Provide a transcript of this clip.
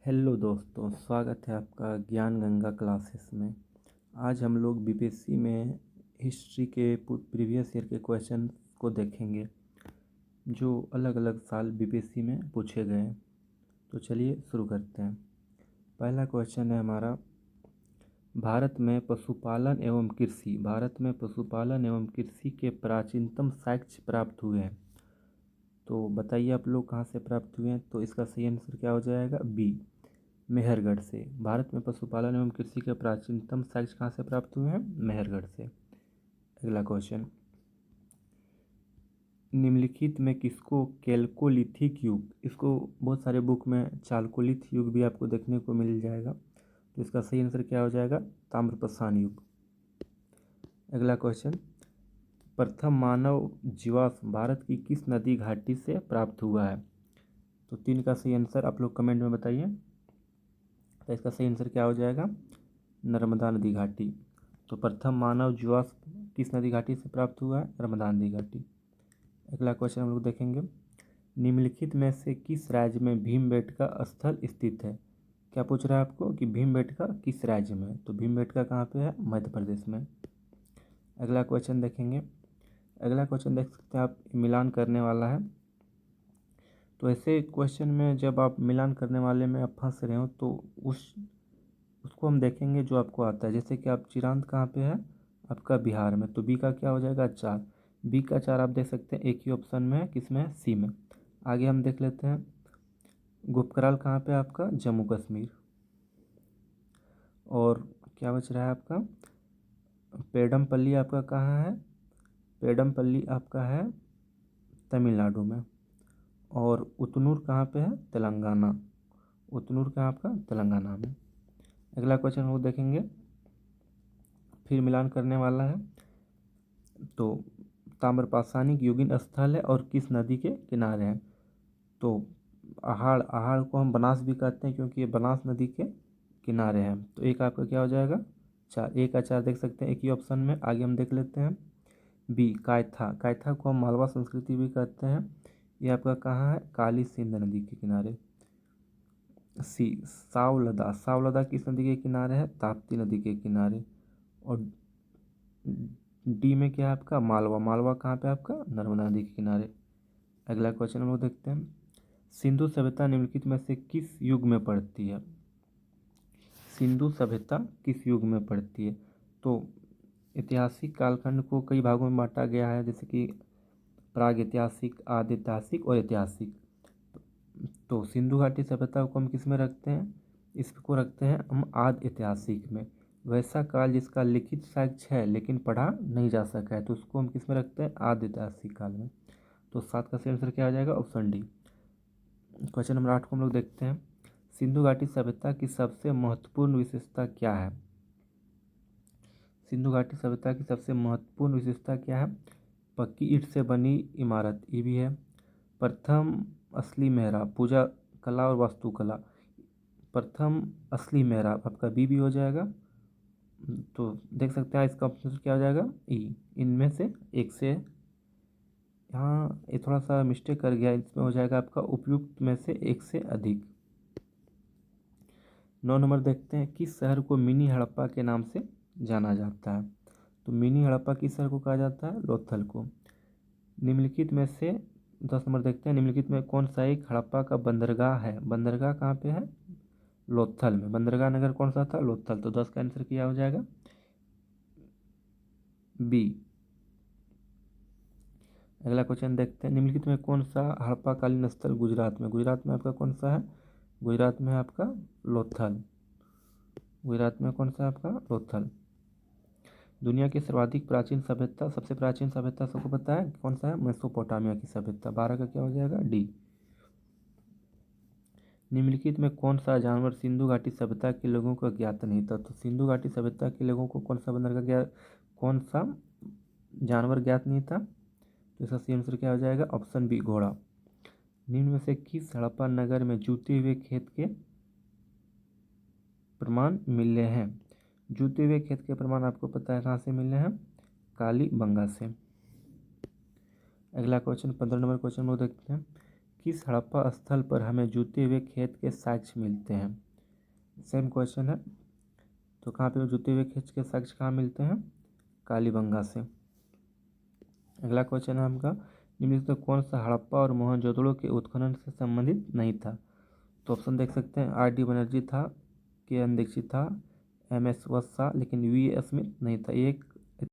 Hello दोस्तों, स्वागत है आपका ज्ञान गंगा क्लासेस में। आज हम लोग बीपीएससी में हिस्ट्री के प्रीवियस ईयर के क्वेश्चन को देखेंगे जो अलग अलग साल बीपीएससी में पूछे गए हैं। तो चलिए शुरू करते हैं। पहला क्वेश्चन है हमारा, भारत में पशुपालन एवं कृषि के प्राचीनतम साक्ष्य प्राप्त हुए हैं। तो बताइए आप लोग कहाँ से प्राप्त हुए हैं। तो इसका सही आंसर क्या हो जाएगा, बी, मेहरगढ़ से। भारत में पशुपालन एवं कृषि के प्राचीनतम साक्ष्य कहाँ से प्राप्त हुए हैं, मेहरगढ़ से। अगला क्वेश्चन, निम्नलिखित में किसको कैल्कोलिथिक युग, इसको बहुत सारे बुक में चालकोलिथ युग भी आपको देखने को मिल जाएगा। तो इसका सही आंसर क्या हो जाएगा, ताम्रपाषाण युग। अगला क्वेश्चन, प्रथम मानव जीवाश्म भारत की किस नदी घाटी से प्राप्त हुआ है। तो 3 का सही आंसर आप लोग कमेंट में बताइए। तो इसका सही आंसर क्या हो जाएगा, नर्मदा नदी घाटी। तो प्रथम मानव जीवाश्म किस नदी घाटी से प्राप्त हुआ है, नर्मदा नदी घाटी। अगला क्वेश्चन हम लोग देखेंगे, निम्नलिखित में से किस राज्य में भीमबेटका स्थल स्थित है। क्या पूछ रहा है आपको कि भीमबेटका किस राज्य में। तो भीमबेटका कहाँ पे है, मध्य प्रदेश में। अगला क्वेश्चन देखेंगे, अगला क्वेश्चन देख सकते हैं आप, मिलान करने वाला है। तो ऐसे क्वेश्चन में जब आप मिलान करने वाले में आप फंस रहे हो तो उसको हम देखेंगे जो आपको आता है। जैसे कि आप चिरांत कहाँ पे है, आपका बिहार में। तो बी का क्या हो जाएगा, 4। बी का 4 आप देख सकते हैं एक ही ऑप्शन में है, किसमें है, सी में। आगे हम देख लेते हैं, गुपकराल कहाँ पे आपका, जम्मू कश्मीर। और क्या बच रहा है आपका, पेडमपल्ली आपका कहाँ है, पेडमपल्ली आपका है तमिलनाडु में। और उतनूर कहाँ पे है, तेलंगाना। उतनूर कहाँ आपका, तेलंगाना में। अगला क्वेश्चन हम देखेंगे, फिर मिलान करने वाला है। तो ताम्रपाषाणी युगीन स्थल है और किस नदी के किनारे है। तो आहाड़ को हम बनास भी कहते हैं क्योंकि ये बनास नदी के किनारे हैं। तो एक आपका क्या हो जाएगा, 4। एक का 4 देख सकते हैं एक ही ऑप्शन में। आगे हम देख लेते हैं, बी, कायथा को हम मालवा संस्कृति भी कहते हैं। ये आपका कहाँ है, काली सिंध नदी के किनारे। सी, सावलदा किस नदी के किनारे है, ताप्ती नदी के किनारे। और डी में क्या है आपका, मालवा कहाँ पे आपका, नर्मदा नदी के किनारे। अगला क्वेश्चन हम लोग देखते हैं, सिंधु सभ्यता निम्नलिखित में से किस युग में पड़ती है। सिंधु सभ्यता किस युग में पड़ती है। तो ऐतिहासिक कालखंड को कई भागों में बांटा गया है, जैसे कि प्राग ऐतिहासिक, आदि ऐतिहासिक और ऐतिहासिक। तो सिंधु घाटी सभ्यता को हम किस में रखते हैं, इसको रखते हैं हम आदि ऐतिहासिक में। वैसा काल जिसका लिखित साक्ष्य है लेकिन पढ़ा नहीं जा सका है, तो उसको हम किस में रखते हैं, आदि ऐतिहासिक काल में। तो 7 का सही आंसर क्या आ जाएगा, ऑप्शन डी। क्वेश्चन नंबर 8 को हम लोग देखते हैं, सिंधु घाटी सभ्यता की सबसे महत्वपूर्ण विशेषता क्या है। सिंधु घाटी सभ्यता की सबसे महत्वपूर्ण विशेषता क्या है, पक्की ईंट से बनी इमारत, ये भी है। प्रथम असली मेहराब, पूजा कला और वास्तुकला। प्रथम असली मेहराब आपका बी भी हो जाएगा। तो देख सकते हैं इसका ऑप्शन क्या हो जाएगा, ई। इनमें से एक से, यहाँ ये थोड़ा सा मिस्टेक कर गया, इसमें हो जाएगा आपका उपयुक्त में से एक से अधिक। 9 नंबर देखते हैं, किस शहर को मिनी हड़प्पा के नाम से जाना जाता है। तो मिनी हड़प्पा किस शहर को कहा जाता है, लोथल को। निम्नलिखित में से 10 नंबर देखते हैं, निम्नलिखित में कौन सा एक हड़प्पा का बंदरगाह है। बंदरगाह कहाँ पे है, लोथल में। बंदरगाह नगर कौन सा था, लोथल। तो 10 का आंसर क्या हो जाएगा, बी। अगला क्वेश्चन देखते हैं, निम्नलिखित में कौन सा हड़प्पाकालीन स्थल गुजरात में। गुजरात में आपका कौन सा है, गुजरात में आपका लोथल। गुजरात में कौन सा आपका, लोथल। दुनिया की सर्वाधिक प्राचीन सभ्यता, सबसे प्राचीन सभ्यता सबको पता है कौन सा है, मेसोपोटामिया की सभ्यता। 12 का क्या हो जाएगा, डी। निम्नलिखित में कौन सा जानवर सिंधु घाटी सभ्यता के लोगों को ज्ञात नहीं था। तो सिंधु घाटी सभ्यता के लोगों को कौन सा बंदरगाह, कौन सा जानवर ज्ञात नहीं था। तो इसका सही आंसर क्या हो जाएगा, ऑप्शन बी, घोड़ा। निम्न में से किस हड़प्पा नगर में जूते हुए खेत के प्रमाण मिले हैं। जूते हुए खेत के प्रमाण आपको पता है कहाँ से मिले हैं, कालीबंगा से। अगला क्वेश्चन 15 नंबर क्वेश्चन में देखते हैं, किस हड़प्पा स्थल पर हमें जूते हुए खेत के साक्ष्य मिलते हैं? सेम क्वेश्चन है। तो कहाँ पे जूते हुए खेत के साक्ष्य कहाँ मिलते हैं? कालीबंगा से। अगला क्वेश्चन है आपका, निम्नलिखित में कौन सा हड़प्पा और मोहनजोदड़ो के उत्खनन से संबंधित नहीं था? तो ऑप्शन देख सकते हैं, R.D. बनर्जी था, के.एन. दीक्षित था, M.S. वत्स था, लेकिन V.A. स्मिथ नहीं था। एक